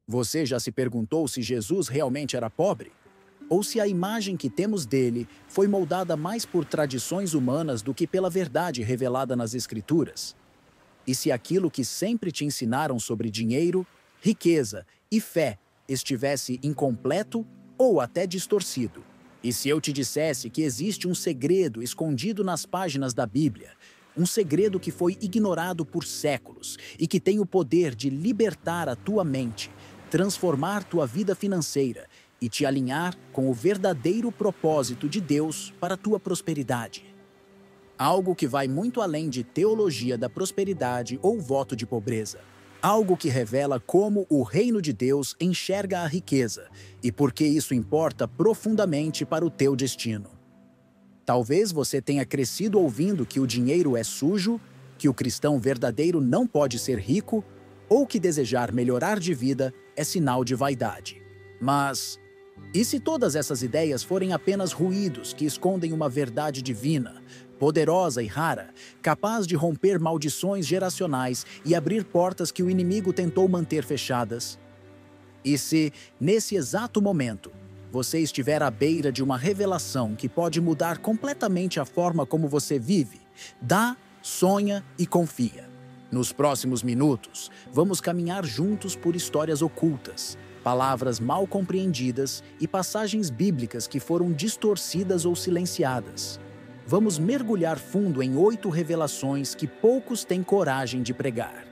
Você já se perguntou se Jesus realmente era pobre? Ou se a imagem que temos dele foi moldada mais por tradições humanas do que pela verdade revelada nas Escrituras? E se aquilo que sempre te ensinaram sobre dinheiro, riqueza e fé estivesse incompleto ou até distorcido? E se eu te dissesse que existe um segredo escondido nas páginas da Bíblia, um segredo que foi ignorado por séculos e que tem o poder de libertar a tua mente, transformar tua vida financeira e te alinhar com o verdadeiro propósito de Deus para a tua prosperidade? Algo que vai muito além de teologia da prosperidade ou voto de pobreza. Algo que revela como o reino de Deus enxerga a riqueza e por que isso importa profundamente para o teu destino. Talvez você tenha crescido ouvindo que o dinheiro é sujo, que o cristão verdadeiro não pode ser rico, ou que desejar melhorar de vida é sinal de vaidade. Mas, e se todas essas ideias forem apenas ruídos que escondem uma verdade divina, poderosa e rara, capaz de romper maldições geracionais e abrir portas que o inimigo tentou manter fechadas? E se, nesse exato momento, você estiver à beira de uma revelação que pode mudar completamente a forma como você vive, dá, sonha e confia. Nos próximos minutos, vamos caminhar juntos por histórias ocultas, palavras mal compreendidas e passagens bíblicas que foram distorcidas ou silenciadas. Vamos mergulhar fundo em 8 revelações que poucos têm coragem de pregar.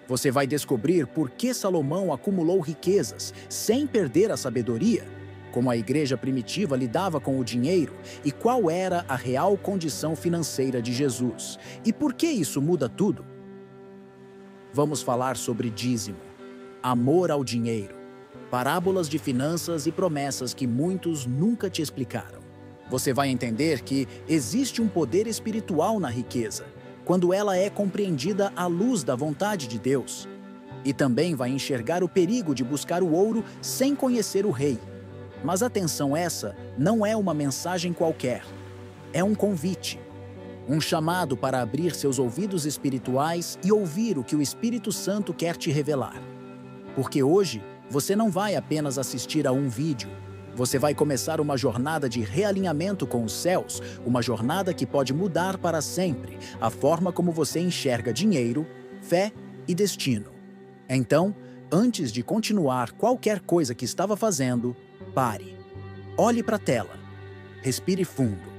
Você vai descobrir por que Salomão acumulou riquezas sem perder a sabedoria, como a igreja primitiva lidava com o dinheiro e qual era a real condição financeira de Jesus. E por que isso muda tudo? Vamos falar sobre dízimo, amor ao dinheiro, parábolas de finanças e promessas que muitos nunca te explicaram. Você vai entender que existe um poder espiritual na riqueza, quando ela é compreendida à luz da vontade de Deus. E também vai enxergar o perigo de buscar o ouro sem conhecer o rei. Mas atenção, essa não é uma mensagem qualquer. É um convite. Um chamado para abrir seus ouvidos espirituais e ouvir o que o Espírito Santo quer te revelar. Porque hoje, você não vai apenas assistir a um vídeo. Você vai começar uma jornada de realinhamento com os céus, uma jornada que pode mudar para sempre a forma como você enxerga dinheiro, fé e destino. Então, antes de continuar qualquer coisa que estava fazendo, pare. Olhe para a tela. Respire fundo.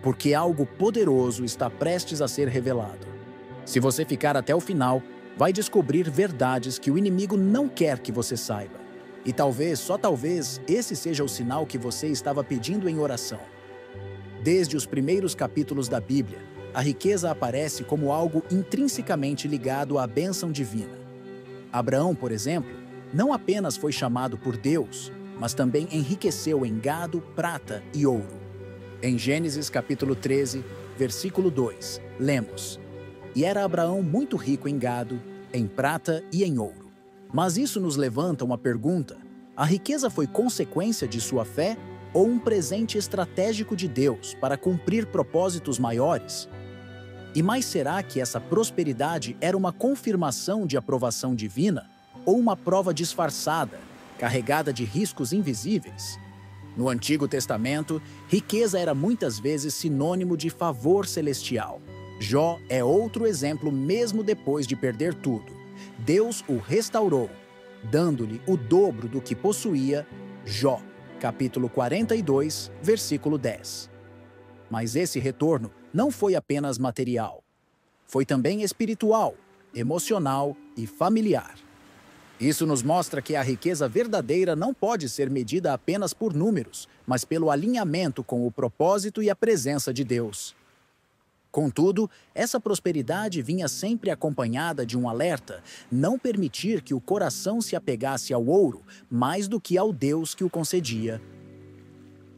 Porque algo poderoso está prestes a ser revelado. Se você ficar até o final, vai descobrir verdades que o inimigo não quer que você saiba. E talvez, só talvez, esse seja o sinal que você estava pedindo em oração. Desde os primeiros capítulos da Bíblia, a riqueza aparece como algo intrinsecamente ligado à bênção divina. Abraão, por exemplo, não apenas foi chamado por Deus, mas também enriqueceu em gado, prata e ouro. Em Gênesis capítulo 13, versículo 2, lemos: "E era Abraão muito rico em gado, em prata e em ouro." Mas isso nos levanta uma pergunta: a riqueza foi consequência de sua fé ou um presente estratégico de Deus para cumprir propósitos maiores? E mais, será que essa prosperidade era uma confirmação de aprovação divina ou uma prova disfarçada, carregada de riscos invisíveis? No Antigo Testamento, riqueza era muitas vezes sinônimo de favor celestial. Jó é outro exemplo mesmo depois de perder tudo. Deus o restaurou, dando-lhe o dobro do que possuía. Jó, capítulo 42, versículo 10. Mas esse retorno não foi apenas material. Foi também espiritual, emocional e familiar. Isso nos mostra que a riqueza verdadeira não pode ser medida apenas por números, mas pelo alinhamento com o propósito e a presença de Deus. Contudo, essa prosperidade vinha sempre acompanhada de um alerta: não permitir que o coração se apegasse ao ouro mais do que ao Deus que o concedia.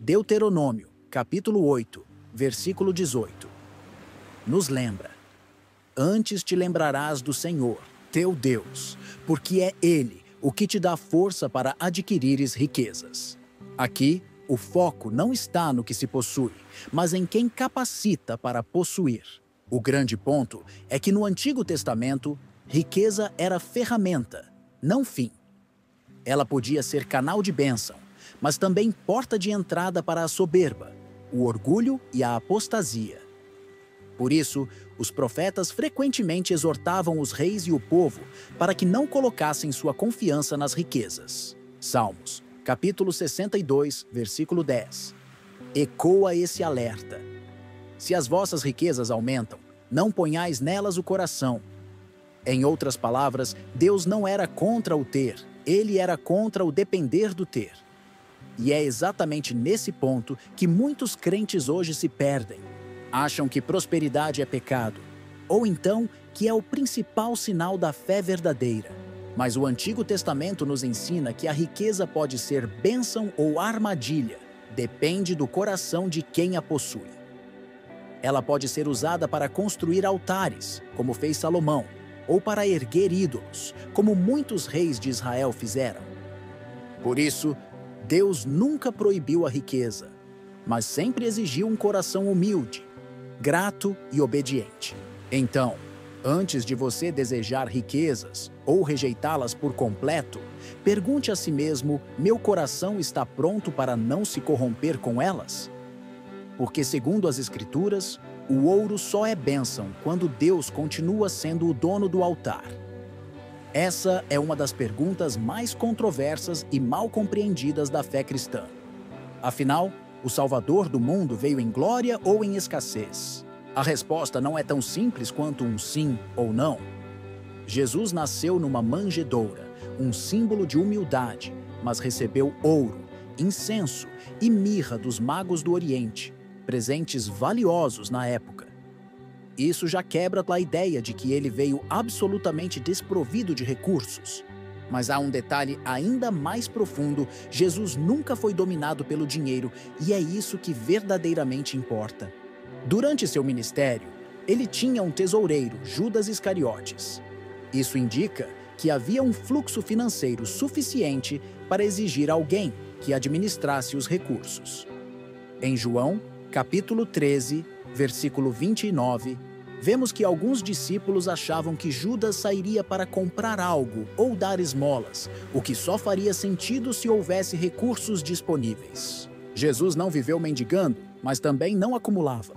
Deuteronômio, capítulo 8, versículo 18. Nos lembra: "Antes te lembrarás do Senhor, teu Deus, porque é Ele o que te dá força para adquirires riquezas." Aqui, o foco não está no que se possui, mas em quem capacita para possuir. O grande ponto é que no Antigo Testamento, riqueza era ferramenta, não fim. Ela podia ser canal de bênção, mas também porta de entrada para a soberba, o orgulho e a apostasia. Por isso, os profetas frequentemente exortavam os reis e o povo para que não colocassem sua confiança nas riquezas. Salmos, capítulo 62, versículo 10. Ecoa esse alerta. Se as vossas riquezas aumentam, não ponhais nelas o coração. Em outras palavras, Deus não era contra o ter, ele era contra o depender do ter. E é exatamente nesse ponto que muitos crentes hoje se perdem. Acham que prosperidade é pecado, ou então que é o principal sinal da fé verdadeira. Mas o Antigo Testamento nos ensina que a riqueza pode ser bênção ou armadilha, depende do coração de quem a possui. Ela pode ser usada para construir altares, como fez Salomão, ou para erguer ídolos, como muitos reis de Israel fizeram. Por isso, Deus nunca proibiu a riqueza, mas sempre exigiu um coração humilde, grato e obediente. Então, antes de você desejar riquezas ou rejeitá-las por completo, pergunte a si mesmo: meu coração está pronto para não se corromper com elas? Porque, segundo as Escrituras, o ouro só é bênção quando Deus continua sendo o dono do altar. Essa é uma das perguntas mais controversas e mal compreendidas da fé cristã. Afinal, o Salvador do mundo veio em glória ou em escassez? A resposta não é tão simples quanto um sim ou não. Jesus nasceu numa manjedoura, um símbolo de humildade, mas recebeu ouro, incenso e mirra dos magos do Oriente, presentes valiosos na época. Isso já quebra a ideia de que ele veio absolutamente desprovido de recursos. Mas há um detalhe ainda mais profundo: Jesus nunca foi dominado pelo dinheiro, e é isso que verdadeiramente importa. Durante seu ministério, ele tinha um tesoureiro, Judas Iscariotes. Isso indica que havia um fluxo financeiro suficiente para exigir alguém que administrasse os recursos. Em João, capítulo 13, versículo 29, vemos que alguns discípulos achavam que Judas sairia para comprar algo ou dar esmolas, o que só faria sentido se houvesse recursos disponíveis. Jesus não viveu mendigando, mas também não acumulava.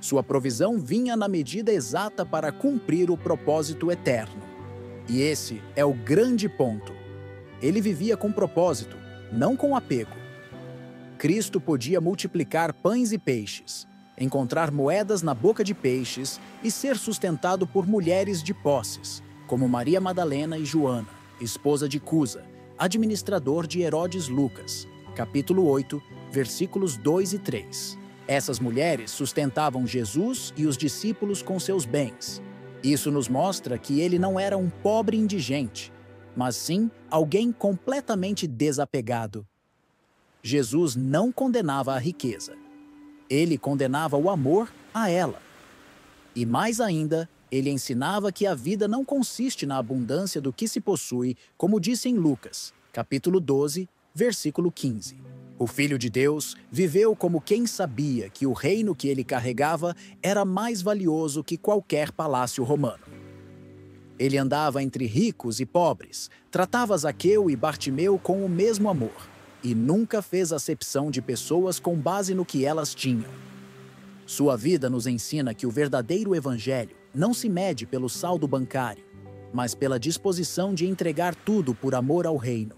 Sua provisão vinha na medida exata para cumprir o propósito eterno. E esse é o grande ponto. Ele vivia com propósito, não com apego. Cristo podia multiplicar pães e peixes, encontrar moedas na boca de peixes e ser sustentado por mulheres de posses, como Maria Madalena e Joana, esposa de Cusa, administrador de Herodes Lucas, capítulo 8, versículos 2 e 3. Essas mulheres sustentavam Jesus e os discípulos com seus bens. Isso nos mostra que ele não era um pobre indigente, mas sim alguém completamente desapegado. Jesus não condenava a riqueza. Ele condenava o amor a ela. E mais ainda, ele ensinava que a vida não consiste na abundância do que se possui, como disse em Lucas, capítulo 12, versículo 15. O Filho de Deus viveu como quem sabia que o reino que ele carregava era mais valioso que qualquer palácio romano. Ele andava entre ricos e pobres, tratava Zaqueu e Bartimeu com o mesmo amor, e nunca fez acepção de pessoas com base no que elas tinham. Sua vida nos ensina que o verdadeiro evangelho não se mede pelo saldo bancário, mas pela disposição de entregar tudo por amor ao reino.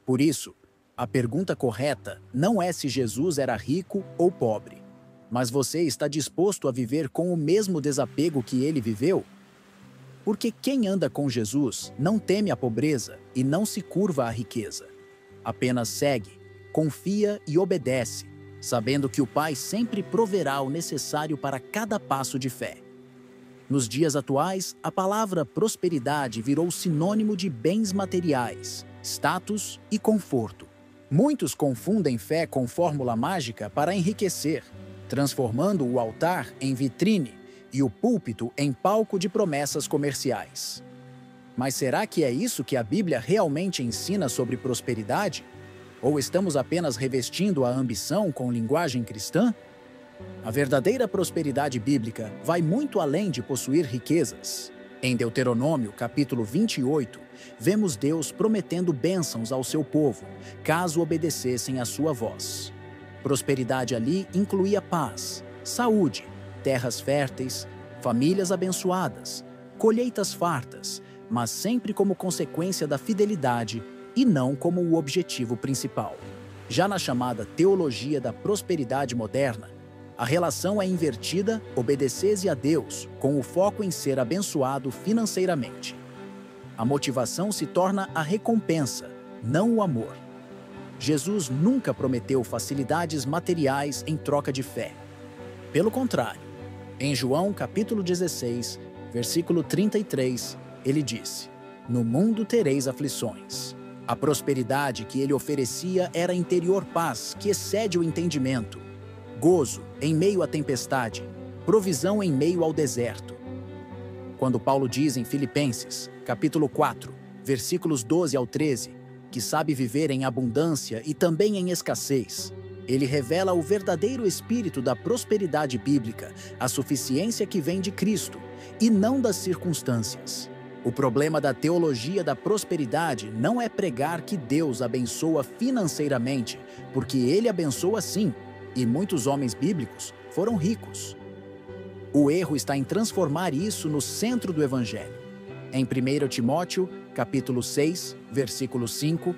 Por isso, a pergunta correta não é se Jesus era rico ou pobre, mas você está disposto a viver com o mesmo desapego que ele viveu? Porque quem anda com Jesus não teme a pobreza e não se curva à riqueza. Apenas segue, confia e obedece, sabendo que o Pai sempre proverá o necessário para cada passo de fé. Nos dias atuais, a palavra prosperidade virou sinônimo de bens materiais, status e conforto. Muitos confundem fé com fórmula mágica para enriquecer, transformando o altar em vitrine e o púlpito em palco de promessas comerciais. Mas será que é isso que a Bíblia realmente ensina sobre prosperidade? Ou estamos apenas revestindo a ambição com linguagem cristã? A verdadeira prosperidade bíblica vai muito além de possuir riquezas. Em Deuteronômio, capítulo 28, vemos Deus prometendo bênçãos ao seu povo, caso obedecessem à sua voz. Prosperidade ali incluía paz, saúde, terras férteis, famílias abençoadas, colheitas fartas, mas sempre como consequência da fidelidade e não como o objetivo principal. Já na chamada teologia da prosperidade moderna, a relação é invertida, obedecesse a Deus, com o foco em ser abençoado financeiramente. A motivação se torna a recompensa, não o amor. Jesus nunca prometeu facilidades materiais em troca de fé. Pelo contrário, em João capítulo 16, versículo 33, ele disse: "No mundo tereis aflições." A prosperidade que ele oferecia era interior paz que excede o entendimento, gozo em meio à tempestade, provisão em meio ao deserto. Quando Paulo diz em Filipenses, capítulo 4, versículos 12 ao 13, que sabe viver em abundância e também em escassez, ele revela o verdadeiro espírito da prosperidade bíblica, a suficiência que vem de Cristo, e não das circunstâncias. O problema da teologia da prosperidade não é pregar que Deus abençoa financeiramente, porque Ele abençoa sim, e muitos homens bíblicos foram ricos. O erro está em transformar isso no centro do Evangelho. Em 1 Timóteo, capítulo 6, versículo 5,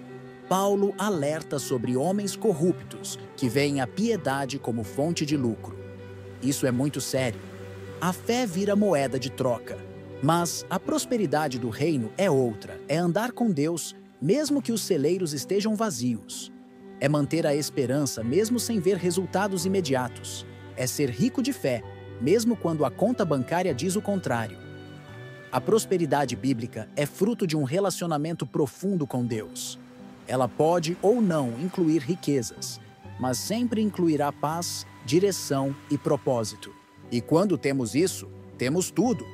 Paulo alerta sobre homens corruptos que veem a piedade como fonte de lucro. Isso é muito sério. A fé vira moeda de troca. Mas a prosperidade do reino é outra, é andar com Deus, mesmo que os celeiros estejam vazios. É manter a esperança mesmo sem ver resultados imediatos. É ser rico de fé, mesmo quando a conta bancária diz o contrário. A prosperidade bíblica é fruto de um relacionamento profundo com Deus. Ela pode ou não incluir riquezas, mas sempre incluirá paz, direção e propósito. E quando temos isso, temos tudo.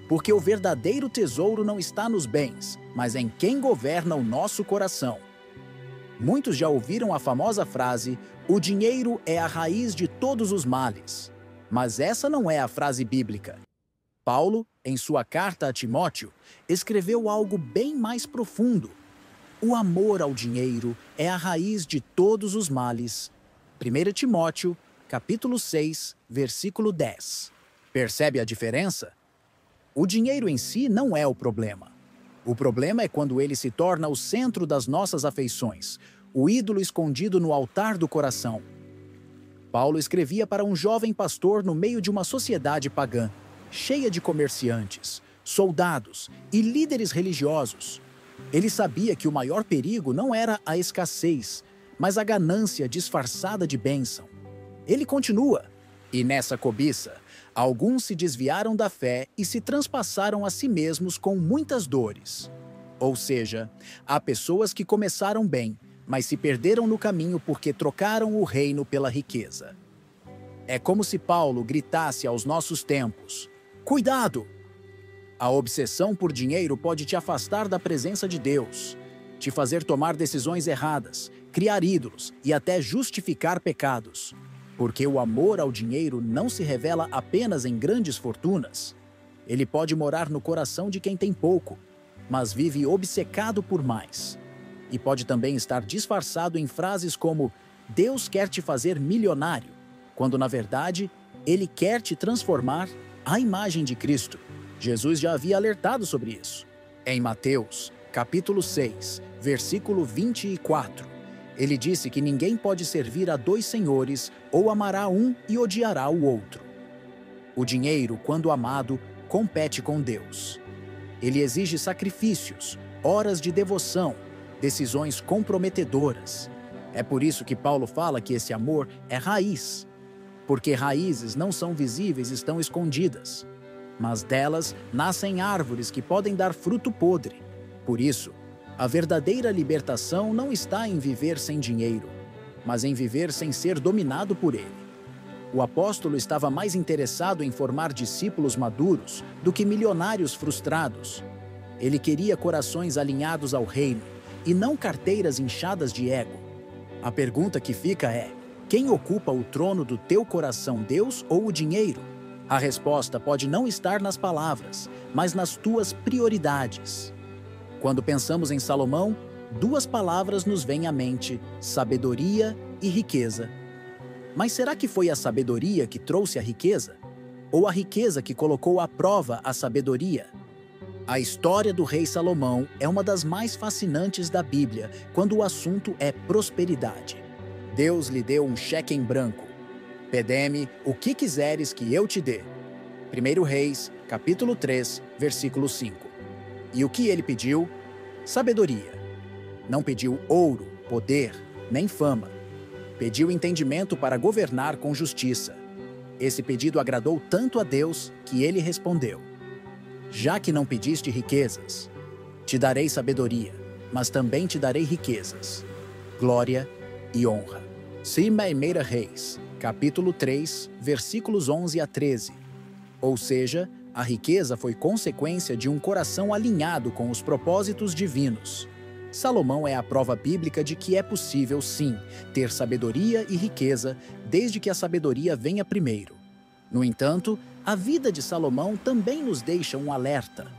Porque o verdadeiro tesouro não está nos bens, mas em quem governa o nosso coração. Muitos já ouviram a famosa frase: "O dinheiro é a raiz de todos os males." Mas essa não é a frase bíblica. Paulo, em sua carta a Timóteo, escreveu algo bem mais profundo. O amor ao dinheiro é a raiz de todos os males. 1 Timóteo, capítulo 6, versículo 10. Percebe a diferença? O dinheiro em si não é o problema. O problema é quando ele se torna o centro das nossas afeições, o ídolo escondido no altar do coração. Paulo escrevia para um jovem pastor no meio de uma sociedade pagã, cheia de comerciantes, soldados e líderes religiosos. Ele sabia que o maior perigo não era a escassez, mas a ganância disfarçada de bênção. Ele continua: "E nessa cobiça, alguns se desviaram da fé e se transpassaram a si mesmos com muitas dores." Ou seja, há pessoas que começaram bem, mas se perderam no caminho porque trocaram o reino pela riqueza. É como se Paulo gritasse aos nossos tempos: "Cuidado! A obsessão por dinheiro pode te afastar da presença de Deus, te fazer tomar decisões erradas, criar ídolos e até justificar pecados. Porque o amor ao dinheiro não se revela apenas em grandes fortunas. Ele pode morar no coração de quem tem pouco, mas vive obcecado por mais. E pode também estar disfarçado em frases como: "Deus quer te fazer milionário", quando na verdade, Ele quer te transformar à imagem de Cristo. Jesus já havia alertado sobre isso. Em Mateus, capítulo 6, versículo 24, ele disse que ninguém pode servir a dois senhores, ou amará um e odiará o outro. O dinheiro, quando amado, compete com Deus. Ele exige sacrifícios, horas de devoção, decisões comprometedoras. É por isso que Paulo fala que esse amor é raiz. Porque raízes não são visíveis, estão escondidas. Mas delas nascem árvores que podem dar fruto podre. Por isso, a verdadeira libertação não está em viver sem dinheiro, mas em viver sem ser dominado por ele. O apóstolo estava mais interessado em formar discípulos maduros do que milionários frustrados. Ele queria corações alinhados ao reino e não carteiras inchadas de ego. A pergunta que fica é: quem ocupa o trono do teu coração, Deus ou o dinheiro? A resposta pode não estar nas palavras, mas nas tuas prioridades. Quando pensamos em Salomão, duas palavras nos vêm à mente: sabedoria e riqueza. Mas será que foi a sabedoria que trouxe a riqueza? Ou a riqueza que colocou à prova a sabedoria? A história do rei Salomão é uma das mais fascinantes da Bíblia quando o assunto é prosperidade. Deus lhe deu um cheque em branco. Pede-me o que quiseres que eu te dê. 1 Reis, capítulo 3, versículo 5. E o que ele pediu? Sabedoria. Não pediu ouro, poder, nem fama. Pediu entendimento para governar com justiça. Esse pedido agradou tanto a Deus que ele respondeu: já que não pediste riquezas, te darei sabedoria, mas também te darei riquezas, glória e honra. 1 Reis, capítulo 3, versículos 11 a 13. Ou seja, a riqueza foi consequência de um coração alinhado com os propósitos divinos. Salomão é a prova bíblica de que é possível, sim, ter sabedoria e riqueza, desde que a sabedoria venha primeiro. No entanto, a vida de Salomão também nos deixa um alerta.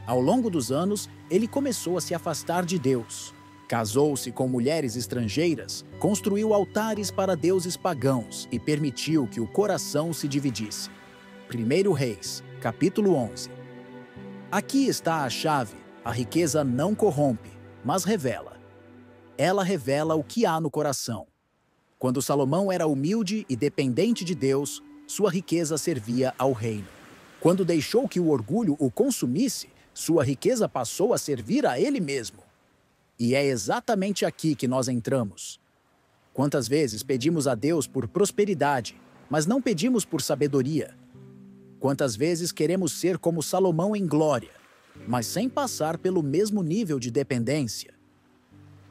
Ao longo dos anos, ele começou a se afastar de Deus. Casou-se com mulheres estrangeiras, construiu altares para deuses pagãos e permitiu que o coração se dividisse. 1 Reis, capítulo 11. Aqui está a chave: a riqueza não corrompe, mas revela. Ela revela o que há no coração. Quando Salomão era humilde e dependente de Deus, sua riqueza servia ao reino. Quando deixou que o orgulho o consumisse, sua riqueza passou a servir a ele mesmo. E é exatamente aqui que nós entramos. Quantas vezes pedimos a Deus por prosperidade, mas não pedimos por sabedoria? Quantas vezes queremos ser como Salomão em glória, mas sem passar pelo mesmo nível de dependência?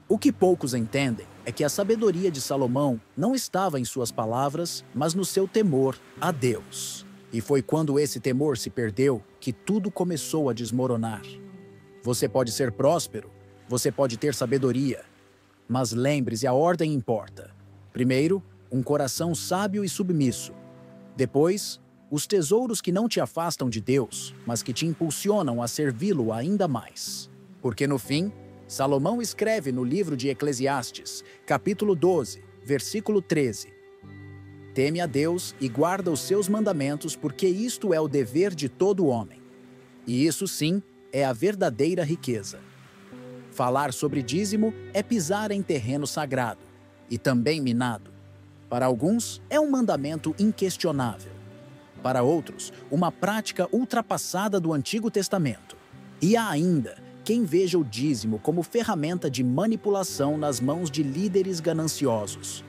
O que poucos entendem é que a sabedoria de Salomão não estava em suas palavras, mas no seu temor a Deus. E foi quando esse temor se perdeu que tudo começou a desmoronar. Você pode ser próspero, você pode ter sabedoria, mas lembre-se, a ordem importa. Primeiro, um coração sábio e submisso. Depois, os tesouros que não te afastam de Deus, mas que te impulsionam a servi-lo ainda mais. Porque no fim, Salomão escreve no livro de Eclesiastes, capítulo 12, versículo 13: teme a Deus e guarda os seus mandamentos, porque isto é o dever de todo homem. E isso sim é a verdadeira riqueza. Falar sobre dízimo é pisar em terreno sagrado e também minado. Para alguns, é um mandamento inquestionável. Para outros, uma prática ultrapassada do Antigo Testamento. E há ainda quem veja o dízimo como ferramenta de manipulação nas mãos de líderes gananciosos.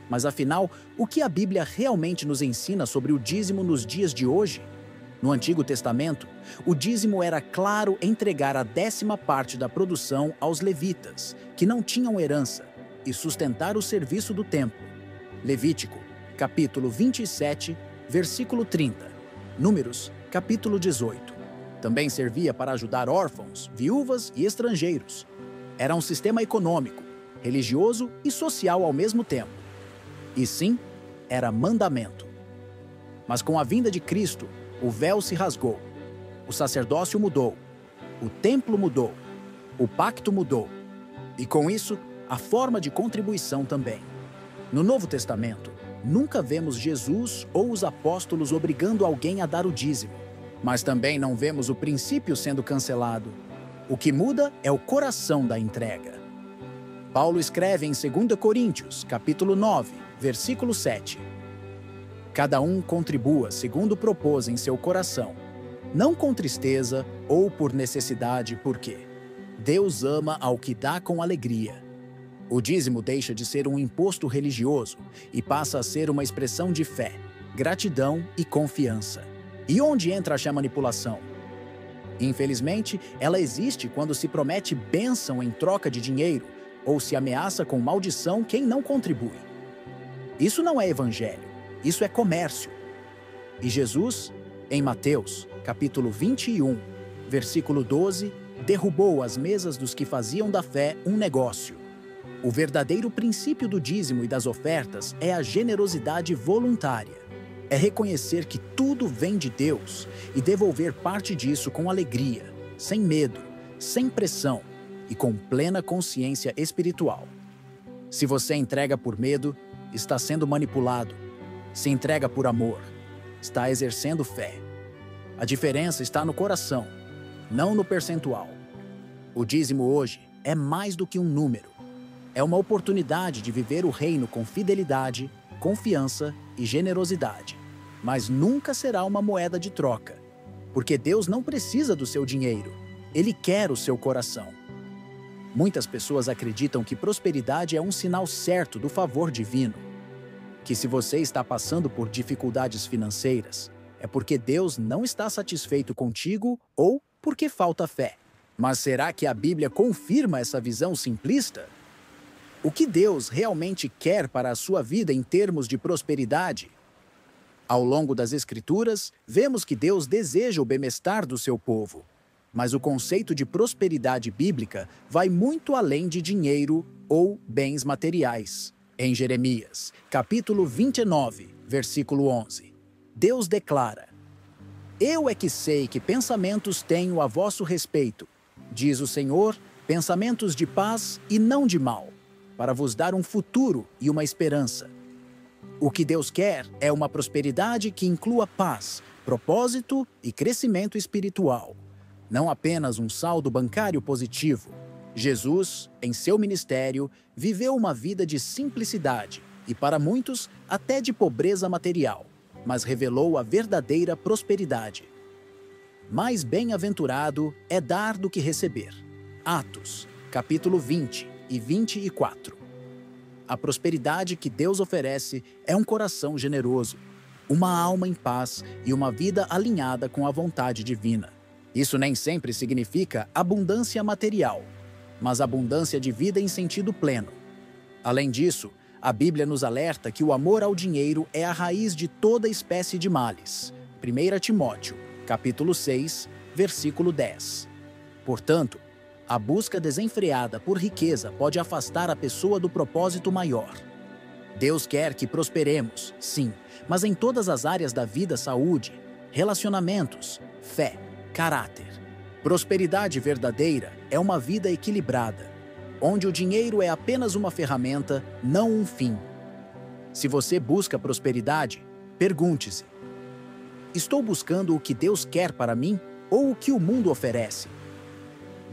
Mas afinal, o que a Bíblia realmente nos ensina sobre o dízimo nos dias de hoje? No Antigo Testamento, o dízimo era claro entregar a 10ª parte da produção aos levitas, que não tinham herança, e sustentar o serviço do templo. Levítico, capítulo 27, versículo 30. Números, capítulo 18. Também servia para ajudar órfãos, viúvas e estrangeiros. Era um sistema econômico, religioso e social ao mesmo tempo. E sim, era mandamento. Mas com a vinda de Cristo, o véu se rasgou. O sacerdócio mudou. O templo mudou. O pacto mudou. E com isso, a forma de contribuição também. No Novo Testamento, nunca vemos Jesus ou os apóstolos obrigando alguém a dar o dízimo. Mas também não vemos o princípio sendo cancelado. O que muda é o coração da entrega. Paulo escreve em 2 Coríntios, capítulo 9, versículo 7. Cada um contribua segundo propôs em seu coração, não com tristeza ou por necessidade, porque Deus ama ao que dá com alegria. O dízimo deixa de ser um imposto religioso e passa a ser uma expressão de fé, gratidão e confiança. E onde entra a manipulação? Infelizmente, ela existe quando se promete bênção em troca de dinheiro ou se ameaça com maldição quem não contribui. Isso não é evangelho, isso é comércio. E Jesus, em Mateus, capítulo 21, versículo 12, derrubou as mesas dos que faziam da fé um negócio. O verdadeiro princípio do dízimo e das ofertas é a generosidade voluntária. é reconhecer que tudo vem de Deus e devolver parte disso com alegria, sem medo, sem pressão e com plena consciência espiritual. Se você entrega por medo, está sendo manipulado. Se entrega por amor, está exercendo fé. A diferença está no coração, não no percentual. O dízimo hoje é mais do que um número. É uma oportunidade de viver o reino com fidelidade, confiança e generosidade. Mas nunca será uma moeda de troca, porque Deus não precisa do seu dinheiro. Ele quer o seu coração. Muitas pessoas acreditam que prosperidade é um sinal certo do favor divino. Que se você está passando por dificuldades financeiras, é porque Deus não está satisfeito contigo ou porque falta fé. Mas será que a Bíblia confirma essa visão simplista? O que Deus realmente quer para a sua vida em termos de prosperidade? Ao longo das Escrituras, vemos que Deus deseja o bem-estar do seu povo. Mas o conceito de prosperidade bíblica vai muito além de dinheiro ou bens materiais. Em Jeremias, capítulo 29, versículo 11, Deus declara: Eu é que sei que pensamentos tenho a vosso respeito, diz o Senhor, pensamentos de paz e não de mal, para vos dar um futuro e uma esperança. O que Deus quer é uma prosperidade que inclua paz, propósito e crescimento espiritual. Não apenas um saldo bancário positivo. Jesus, em seu ministério, viveu uma vida de simplicidade e, para muitos, até de pobreza material, mas revelou a verdadeira prosperidade. Mais bem-aventurado é dar do que receber. Atos, capítulo 20 e 24. A prosperidade que Deus oferece é um coração generoso, uma alma em paz e uma vida alinhada com a vontade divina. Isso nem sempre significa abundância material, mas abundância de vida em sentido pleno. Além disso, a Bíblia nos alerta que o amor ao dinheiro é a raiz de toda espécie de males. 1 Timóteo, capítulo 6, versículo 10. Portanto, a busca desenfreada por riqueza pode afastar a pessoa do propósito maior. Deus quer que prosperemos, sim, mas em todas as áreas da vida: saúde, relacionamentos, fé, caráter. Prosperidade verdadeira é uma vida equilibrada, onde o dinheiro é apenas uma ferramenta, não um fim. Se você busca prosperidade, pergunte-se: estou buscando o que Deus quer para mim ou o que o mundo oferece?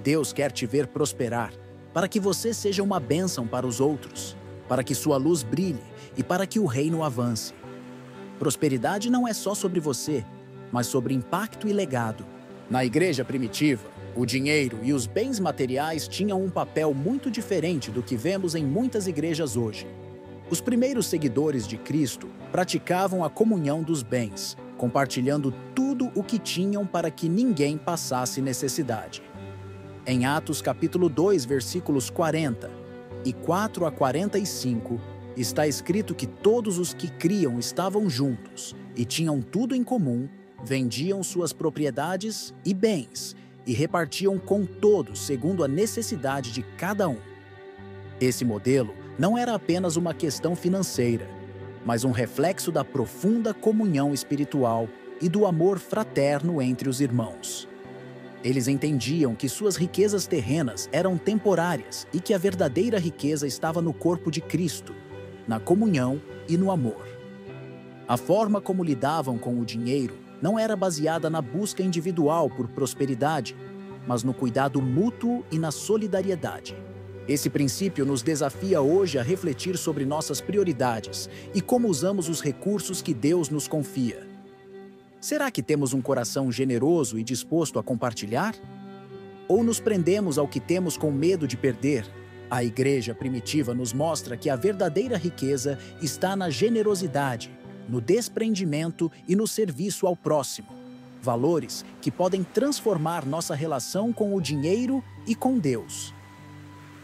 Deus quer te ver prosperar, para que você seja uma bênção para os outros, para que sua luz brilhe e para que o reino avance. Prosperidade não é só sobre você, mas sobre impacto e legado. Na igreja primitiva, o dinheiro e os bens materiais tinham um papel muito diferente do que vemos em muitas igrejas hoje. Os primeiros seguidores de Cristo praticavam a comunhão dos bens, compartilhando tudo o que tinham para que ninguém passasse necessidade. Em Atos capítulo 2, versículos 40 e 4 a 45, está escrito que todos os que criam estavam juntos e tinham tudo em comum, vendiam suas propriedades e bens e repartiam com todos segundo a necessidade de cada um. Esse modelo não era apenas uma questão financeira, mas um reflexo da profunda comunhão espiritual e do amor fraterno entre os irmãos. Eles entendiam que suas riquezas terrenas eram temporárias e que a verdadeira riqueza estava no corpo de Cristo, na comunhão e no amor. A forma como lidavam com o dinheiro não era baseada na busca individual por prosperidade, mas no cuidado mútuo e na solidariedade. Esse princípio nos desafia hoje a refletir sobre nossas prioridades e como usamos os recursos que Deus nos confia. Será que temos um coração generoso e disposto a compartilhar? Ou nos prendemos ao que temos com medo de perder? A igreja primitiva nos mostra que a verdadeira riqueza está na generosidade, no desprendimento e no serviço ao próximo. Valores que podem transformar nossa relação com o dinheiro e com Deus.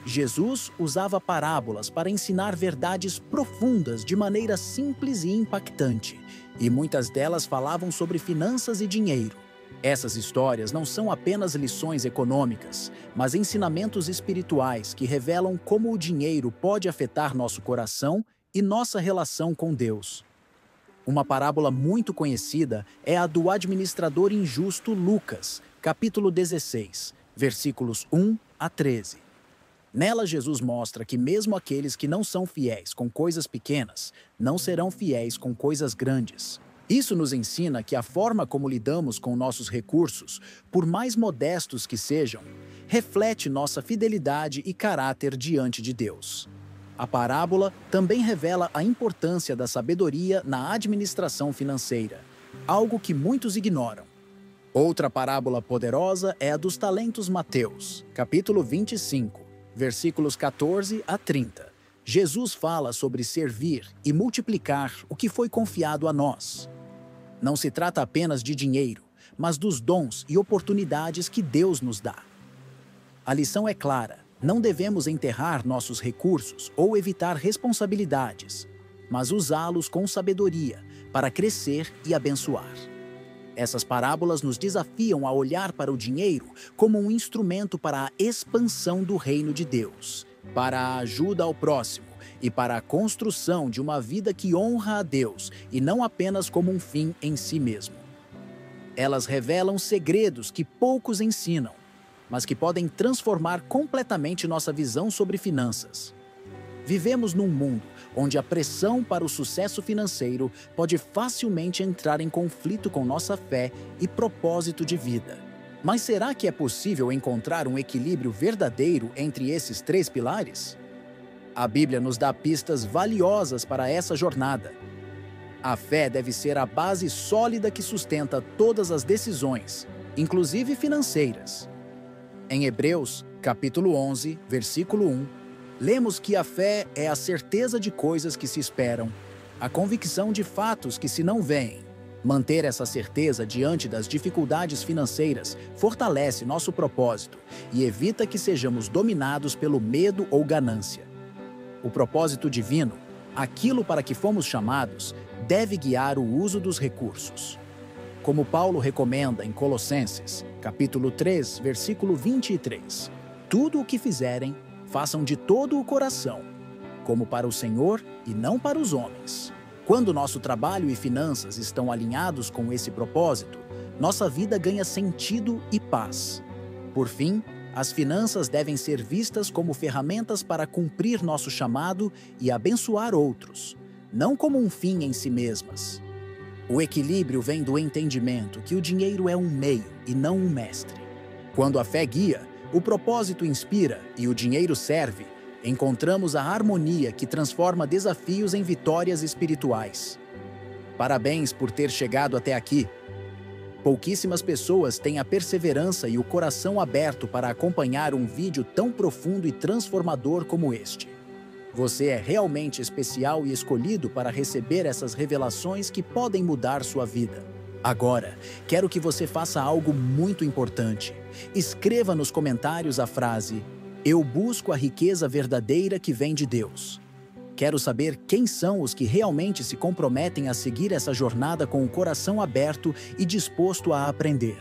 Jesus usava parábolas para ensinar verdades profundas de maneira simples e impactante, e muitas delas falavam sobre finanças e dinheiro. Essas histórias não são apenas lições econômicas, mas ensinamentos espirituais que revelam como o dinheiro pode afetar nosso coração e nossa relação com Deus. Uma parábola muito conhecida é a do administrador injusto Lucas, capítulo 16, versículos 1 a 13. Nela, Jesus mostra que mesmo aqueles que não são fiéis com coisas pequenas, não serão fiéis com coisas grandes. Isso nos ensina que a forma como lidamos com nossos recursos, por mais modestos que sejam, reflete nossa fidelidade e caráter diante de Deus. A parábola também revela a importância da sabedoria na administração financeira, algo que muitos ignoram. Outra parábola poderosa é a dos talentos Mateus, capítulo 25, versículos 14 a 30. Jesus fala sobre servir e multiplicar o que foi confiado a nós. Não se trata apenas de dinheiro, mas dos dons e oportunidades que Deus nos dá. A lição é clara: não devemos enterrar nossos recursos ou evitar responsabilidades, mas usá-los com sabedoria para crescer e abençoar. Essas parábolas nos desafiam a olhar para o dinheiro como um instrumento para a expansão do reino de Deus, para a ajuda ao próximo e para a construção de uma vida que honra a Deus e não apenas como um fim em si mesmo. Elas revelam segredos que poucos ensinam, mas que podem transformar completamente nossa visão sobre finanças. Vivemos num mundo onde a pressão para o sucesso financeiro pode facilmente entrar em conflito com nossa fé e propósito de vida. Mas será que é possível encontrar um equilíbrio verdadeiro entre esses três pilares? A Bíblia nos dá pistas valiosas para essa jornada. A fé deve ser a base sólida que sustenta todas as decisões, inclusive financeiras. Em Hebreus, capítulo 11, versículo 1, lemos que a fé é a certeza de coisas que se esperam, a convicção de fatos que se não veem. Manter essa certeza diante das dificuldades financeiras fortalece nosso propósito e evita que sejamos dominados pelo medo ou ganância. O propósito divino, aquilo para que fomos chamados, deve guiar o uso dos recursos. Como Paulo recomenda em Colossenses, capítulo 3, versículo 23, tudo o que fizerem, façam de todo o coração, como para o Senhor e não para os homens. Quando nosso trabalho e finanças estão alinhados com esse propósito, nossa vida ganha sentido e paz. Por fim, as finanças devem ser vistas como ferramentas para cumprir nosso chamado e abençoar outros, não como um fim em si mesmas. O equilíbrio vem do entendimento que o dinheiro é um meio e não um mestre. Quando a fé guia, o propósito inspira e o dinheiro serve, encontramos a harmonia que transforma desafios em vitórias espirituais. Parabéns por ter chegado até aqui. Pouquíssimas pessoas têm a perseverança e o coração aberto para acompanhar um vídeo tão profundo e transformador como este. Você é realmente especial e escolhido para receber essas revelações que podem mudar sua vida. Agora, quero que você faça algo muito importante. Escreva nos comentários a frase: "Eu busco a riqueza verdadeira que vem de Deus". Quero saber quem são os que realmente se comprometem a seguir essa jornada com o coração aberto e disposto a aprender.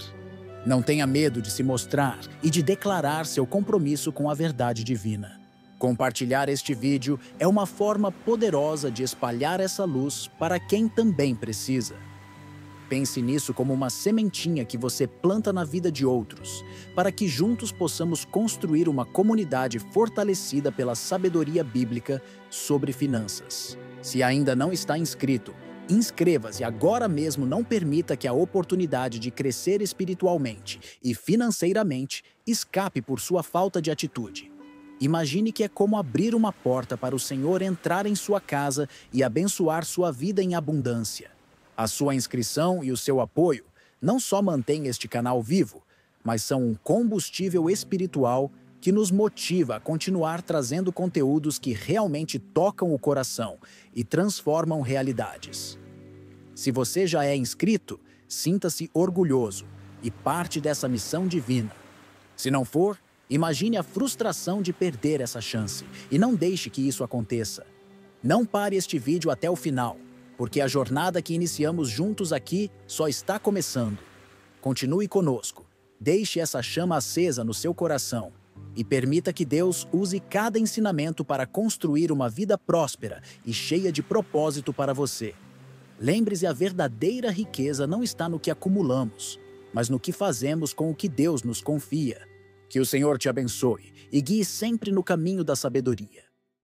Não tenha medo de se mostrar e de declarar seu compromisso com a verdade divina. Compartilhar este vídeo é uma forma poderosa de espalhar essa luz para quem também precisa. Pense nisso como uma sementinha que você planta na vida de outros, para que juntos possamos construir uma comunidade fortalecida pela sabedoria bíblica sobre finanças. Se ainda não está inscrito, inscreva-se agora mesmo. Não permita que a oportunidade de crescer espiritualmente e financeiramente escape por sua falta de atitude. Imagine que é como abrir uma porta para o Senhor entrar em sua casa e abençoar sua vida em abundância. A sua inscrição e o seu apoio não só mantêm este canal vivo, mas são um combustível espiritual que nos motiva a continuar trazendo conteúdos que realmente tocam o coração e transformam realidades. Se você já é inscrito, sinta-se orgulhoso e parte dessa missão divina. Se não for, imagine a frustração de perder essa chance e não deixe que isso aconteça. Não pare este vídeo até o final, porque a jornada que iniciamos juntos aqui só está começando. Continue conosco, deixe essa chama acesa no seu coração e permita que Deus use cada ensinamento para construir uma vida próspera e cheia de propósito para você. Lembre-se, a verdadeira riqueza não está no que acumulamos, mas no que fazemos com o que Deus nos confia. Que o Senhor te abençoe e guie sempre no caminho da sabedoria.